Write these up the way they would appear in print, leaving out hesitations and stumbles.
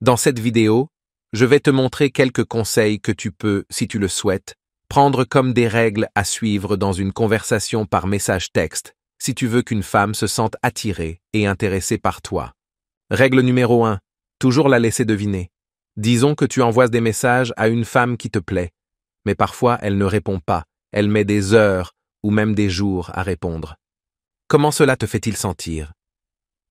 Dans cette vidéo, je vais te montrer quelques conseils que tu peux, si tu le souhaites, prendre comme des règles à suivre dans une conversation par message texte, si tu veux qu'une femme se sente attirée et intéressée par toi. Règle numéro 1. Toujours la laisser deviner. Disons que tu envoies des messages à une femme qui te plaît, mais parfois elle ne répond pas, elle met des heures ou même des jours à répondre. Comment cela te fait-il sentir?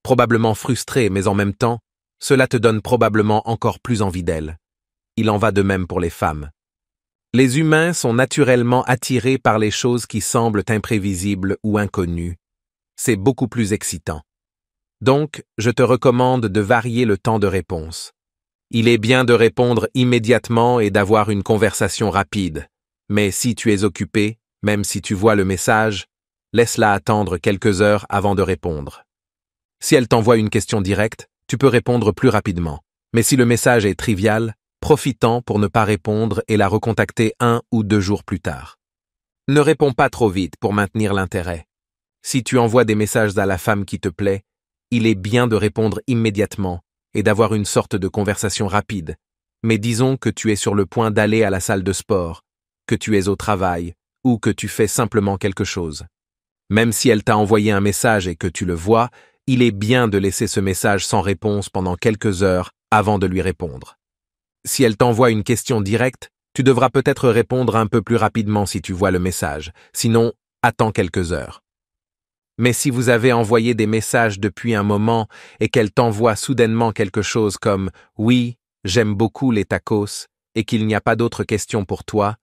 Probablement frustré, mais en même temps, cela te donne probablement encore plus envie d'elle. Il en va de même pour les femmes. Les humains sont naturellement attirés par les choses qui semblent imprévisibles ou inconnues. C'est beaucoup plus excitant. Donc, je te recommande de varier le temps de réponse. Il est bien de répondre immédiatement et d'avoir une conversation rapide. Mais si tu es occupé, même si tu vois le message, laisse-la attendre quelques heures avant de répondre. Si elle t'envoie une question directe, tu peux répondre plus rapidement. Mais si le message est trivial, profite-en pour ne pas répondre et la recontacter 1 ou 2 jours plus tard. Ne réponds pas trop vite pour maintenir l'intérêt. Si tu envoies des messages à la femme qui te plaît, il est bien de répondre immédiatement et d'avoir une sorte de conversation rapide. Mais disons que tu es sur le point d'aller à la salle de sport, que tu es au travail ou que tu fais simplement quelque chose. Même si elle t'a envoyé un message et que tu le vois, il est bien de laisser ce message sans réponse pendant quelques heures avant de lui répondre. Si elle t'envoie une question directe, tu devras peut-être répondre un peu plus rapidement si tu vois le message, sinon, attends quelques heures. Mais si vous avez envoyé des messages depuis un moment et qu'elle t'envoie soudainement quelque chose comme « Oui, j'aime beaucoup les tacos » et qu'il n'y a pas d'autres questions pour toi,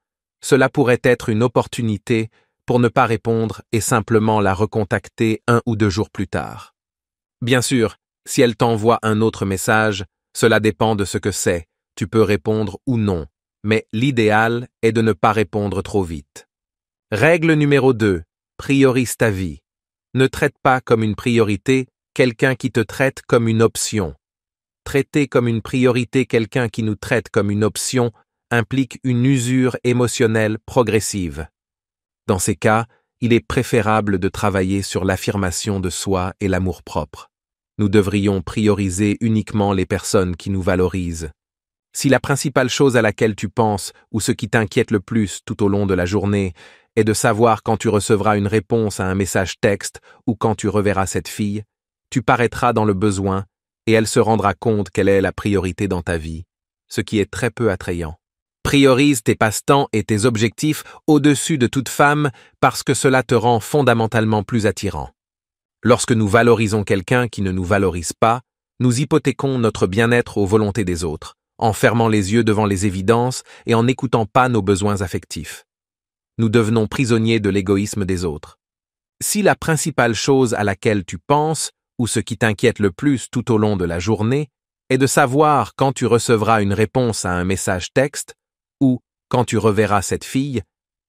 cela pourrait être une opportunité pour ne pas répondre et simplement la recontacter 1 ou 2 jours plus tard. Bien sûr, si elle t'envoie un autre message, cela dépend de ce que c'est, tu peux répondre ou non, mais l'idéal est de ne pas répondre trop vite. Règle numéro 2. Priorise ta vie. Ne traite pas comme une priorité quelqu'un qui te traite comme une option. Traiter comme une priorité quelqu'un qui nous traite comme une option implique une usure émotionnelle progressive. Dans ces cas, il est préférable de travailler sur l'affirmation de soi et l'amour-propre. Nous devrions prioriser uniquement les personnes qui nous valorisent. Si la principale chose à laquelle tu penses ou ce qui t'inquiète le plus tout au long de la journée est de savoir quand tu recevras une réponse à un message texte ou quand tu reverras cette fille, tu paraîtras dans le besoin et elle se rendra compte qu'elle est la priorité dans ta vie, ce qui est très peu attrayant. Priorise tes passe-temps et tes objectifs au-dessus de toute femme parce que cela te rend fondamentalement plus attirant. Lorsque nous valorisons quelqu'un qui ne nous valorise pas, nous hypothéquons notre bien-être aux volontés des autres, en fermant les yeux devant les évidences et en n'écoutant pas nos besoins affectifs. Nous devenons prisonniers de l'égoïsme des autres. Si la principale chose à laquelle tu penses, ou ce qui t'inquiète le plus tout au long de la journée, est de savoir quand tu recevras une réponse à un message texte, ou quand tu reverras cette fille,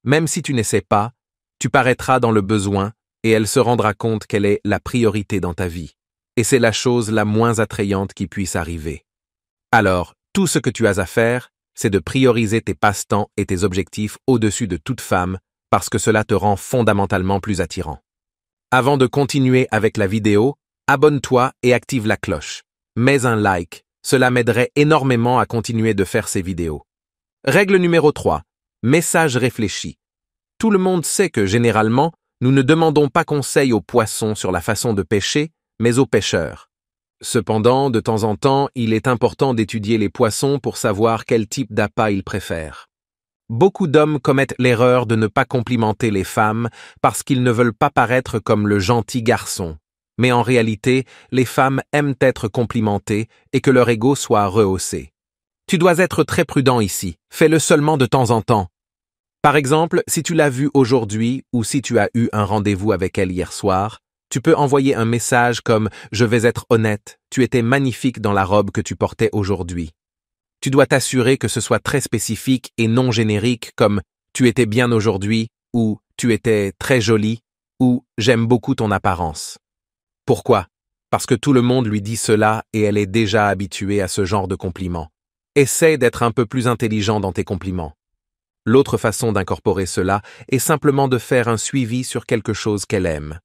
même si tu n'essaies pas, tu paraîtras dans le besoin et elle se rendra compte qu'elle est la priorité dans ta vie. Et c'est la chose la moins attrayante qui puisse arriver. Alors, tout ce que tu as à faire, c'est de prioriser tes passe-temps et tes objectifs au-dessus de toute femme parce que cela te rend fondamentalement plus attirant. Avant de continuer avec la vidéo, abonne-toi et active la cloche. Mets un like, cela m'aiderait énormément à continuer de faire ces vidéos. Règle numéro 3. Message réfléchi. Tout le monde sait que, généralement, nous ne demandons pas conseil aux poissons sur la façon de pêcher, mais aux pêcheurs. Cependant, de temps en temps, il est important d'étudier les poissons pour savoir quel type d'appât ils préfèrent. Beaucoup d'hommes commettent l'erreur de ne pas complimenter les femmes parce qu'ils ne veulent pas paraître comme le gentil garçon. Mais en réalité, les femmes aiment être complimentées et que leur ego soit rehaussé. Tu dois être très prudent ici, fais-le seulement de temps en temps. Par exemple, si tu l'as vue aujourd'hui ou si tu as eu un rendez-vous avec elle hier soir, tu peux envoyer un message comme « Je vais être honnête, tu étais magnifique dans la robe que tu portais aujourd'hui ». Tu dois t'assurer que ce soit très spécifique et non générique comme « Tu étais bien aujourd'hui » ou « Tu étais très jolie » ou « J'aime beaucoup ton apparence ». Pourquoi? Parce que tout le monde lui dit cela et elle est déjà habituée à ce genre de compliments. Essaie d'être un peu plus intelligent dans tes compliments. L'autre façon d'incorporer cela est simplement de faire un suivi sur quelque chose qu'elle aime.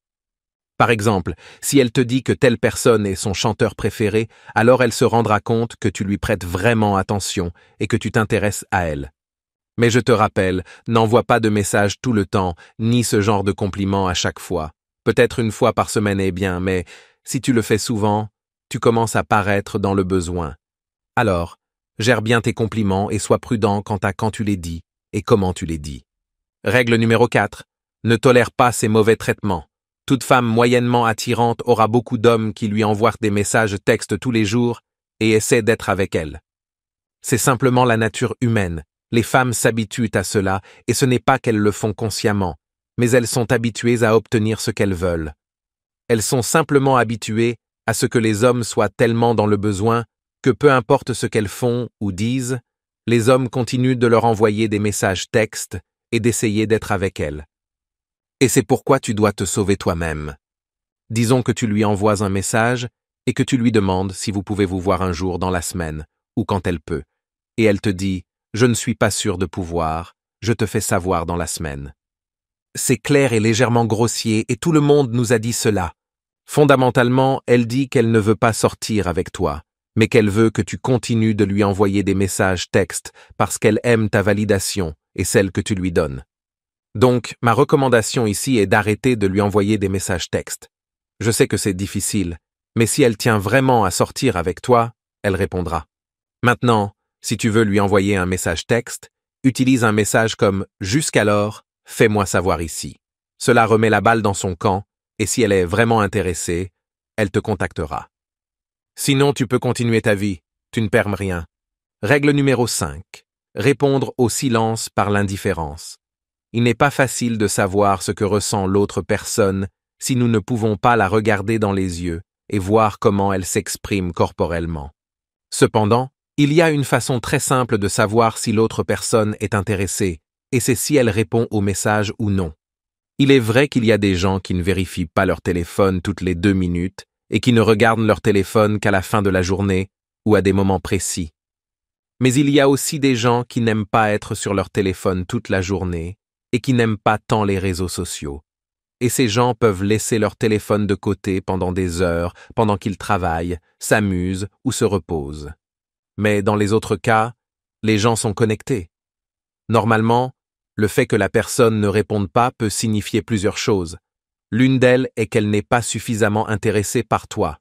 Par exemple, si elle te dit que telle personne est son chanteur préféré, alors elle se rendra compte que tu lui prêtes vraiment attention et que tu t'intéresses à elle. Mais je te rappelle, n'envoie pas de messages tout le temps, ni ce genre de compliments à chaque fois. Peut-être une fois par semaine est bien, mais si tu le fais souvent, tu commences à paraître dans le besoin. Alors, gère bien tes compliments et sois prudent quant à quand tu les dis et comment tu les dis. Règle numéro 4. Ne tolère pas ces mauvais traitements. Toute femme moyennement attirante aura beaucoup d'hommes qui lui envoient des messages textes tous les jours et essaient d'être avec elle. C'est simplement la nature humaine. Les femmes s'habituent à cela et ce n'est pas qu'elles le font consciemment, mais elles sont habituées à obtenir ce qu'elles veulent. Elles sont simplement habituées à ce que les hommes soient tellement dans le besoin que peu importe ce qu'elles font ou disent, les hommes continuent de leur envoyer des messages textes et d'essayer d'être avec elles. Et c'est pourquoi tu dois te sauver toi-même. Disons que tu lui envoies un message et que tu lui demandes si vous pouvez vous voir un jour dans la semaine ou quand elle peut. Et elle te dit « Je ne suis pas sûr de pouvoir, je te fais savoir dans la semaine ». C'est clair et légèrement grossier et tout le monde nous a dit cela. Fondamentalement, elle dit qu'elle ne veut pas sortir avec toi, mais qu'elle veut que tu continues de lui envoyer des messages textes parce qu'elle aime ta validation et celle que tu lui donnes. Donc, ma recommandation ici est d'arrêter de lui envoyer des messages textes. Je sais que c'est difficile, mais si elle tient vraiment à sortir avec toi, elle répondra. Maintenant, si tu veux lui envoyer un message texte, utilise un message comme « Jusqu'alors, fais-moi savoir ici ». Cela remet la balle dans son camp, et si elle est vraiment intéressée, elle te contactera. Sinon, tu peux continuer ta vie, tu ne perds rien. Règle numéro 5. Répondre au silence par l'indifférence. Il n'est pas facile de savoir ce que ressent l'autre personne si nous ne pouvons pas la regarder dans les yeux et voir comment elle s'exprime corporellement. Cependant, il y a une façon très simple de savoir si l'autre personne est intéressée, et c'est si elle répond au message ou non. Il est vrai qu'il y a des gens qui ne vérifient pas leur téléphone toutes les 2 minutes et qui ne regardent leur téléphone qu'à la fin de la journée ou à des moments précis. Mais il y a aussi des gens qui n'aiment pas être sur leur téléphone toute la journée et qui n'aiment pas tant les réseaux sociaux. Et ces gens peuvent laisser leur téléphone de côté pendant des heures, pendant qu'ils travaillent, s'amusent ou se reposent. Mais dans les autres cas, les gens sont connectés. Normalement, le fait que la personne ne réponde pas peut signifier plusieurs choses. L'une d'elles est qu'elle n'est pas suffisamment intéressée par toi.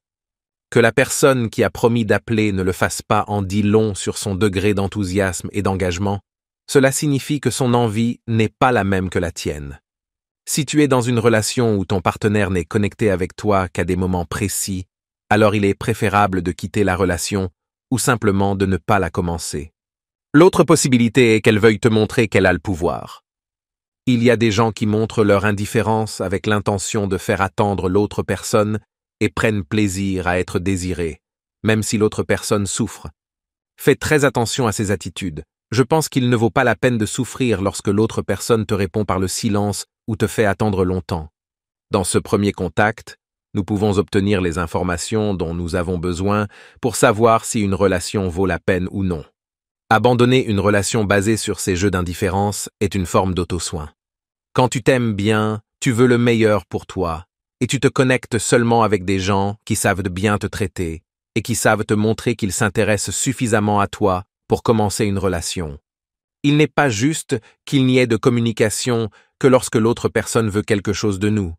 Que la personne qui a promis d'appeler ne le fasse pas en dit long sur son degré d'enthousiasme et d'engagement. Cela signifie que son envie n'est pas la même que la tienne. Si tu es dans une relation où ton partenaire n'est connecté avec toi qu'à des moments précis, alors il est préférable de quitter la relation ou simplement de ne pas la commencer. L'autre possibilité est qu'elle veuille te montrer qu'elle a le pouvoir. Il y a des gens qui montrent leur indifférence avec l'intention de faire attendre l'autre personne et prennent plaisir à être désirés, même si l'autre personne souffre. Fais très attention à ces attitudes. Je pense qu'il ne vaut pas la peine de souffrir lorsque l'autre personne te répond par le silence ou te fait attendre longtemps. Dans ce premier contact, nous pouvons obtenir les informations dont nous avons besoin pour savoir si une relation vaut la peine ou non. Abandonner une relation basée sur ces jeux d'indifférence est une forme d'auto-soin. Quand tu t'aimes bien, tu veux le meilleur pour toi, et tu te connectes seulement avec des gens qui savent bien te traiter et qui savent te montrer qu'ils s'intéressent suffisamment à toi pour commencer une relation. Il n'est pas juste qu'il n'y ait de communication que lorsque l'autre personne veut quelque chose de nous.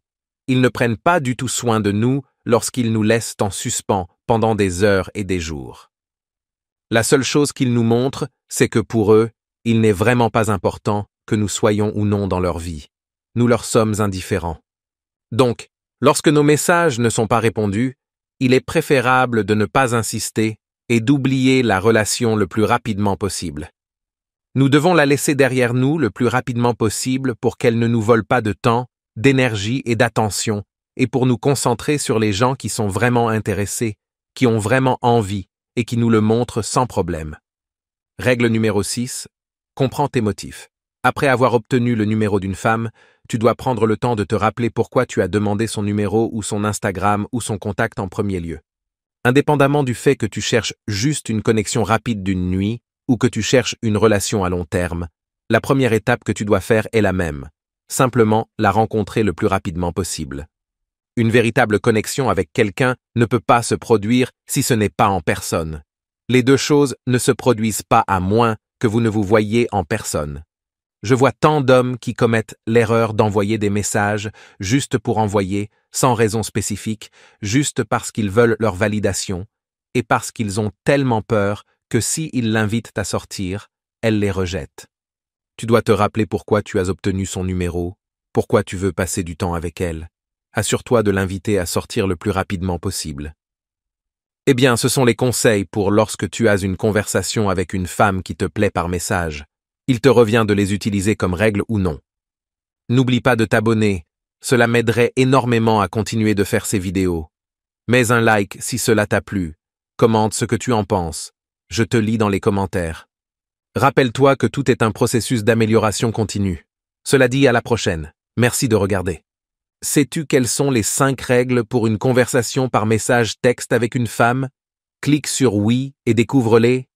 Ils ne prennent pas du tout soin de nous lorsqu'ils nous laissent en suspens pendant des heures et des jours. La seule chose qu'ils nous montrent, c'est que pour eux, il n'est vraiment pas important que nous soyons ou non dans leur vie. Nous leur sommes indifférents. Donc, lorsque nos messages ne sont pas répondus, il est préférable de ne pas insister et d'oublier la relation le plus rapidement possible. Nous devons la laisser derrière nous le plus rapidement possible pour qu'elle ne nous vole pas de temps, d'énergie et d'attention, et pour nous concentrer sur les gens qui sont vraiment intéressés, qui ont vraiment envie et qui nous le montrent sans problème. Règle numéro 6. Comprends tes motifs. Après avoir obtenu le numéro d'une femme, tu dois prendre le temps de te rappeler pourquoi tu as demandé son numéro ou son Instagram ou son contact en premier lieu. Indépendamment du fait que tu cherches juste une connexion rapide d'une nuit ou que tu cherches une relation à long terme, la première étape que tu dois faire est la même. Simplement la rencontrer le plus rapidement possible. Une véritable connexion avec quelqu'un ne peut pas se produire si ce n'est pas en personne. Les deux choses ne se produisent pas à moins que vous ne vous voyiez en personne. Je vois tant d'hommes qui commettent l'erreur d'envoyer des messages juste pour envoyer, sans raison spécifique, juste parce qu'ils veulent leur validation, et parce qu'ils ont tellement peur que s'ils l'invitent à sortir, elle les rejette. Tu dois te rappeler pourquoi tu as obtenu son numéro, pourquoi tu veux passer du temps avec elle. Assure-toi de l'inviter à sortir le plus rapidement possible. Eh bien, ce sont les conseils pour lorsque tu as une conversation avec une femme qui te plaît par message. Il te revient de les utiliser comme règle ou non. N'oublie pas de t'abonner, cela m'aiderait énormément à continuer de faire ces vidéos. Mets un like si cela t'a plu, commente ce que tu en penses, je te lis dans les commentaires. Rappelle-toi que tout est un processus d'amélioration continue. Cela dit, à la prochaine. Merci de regarder. Sais-tu quelles sont les 5 règles pour une conversation par message texte avec une femme? Clique sur oui et découvre-les.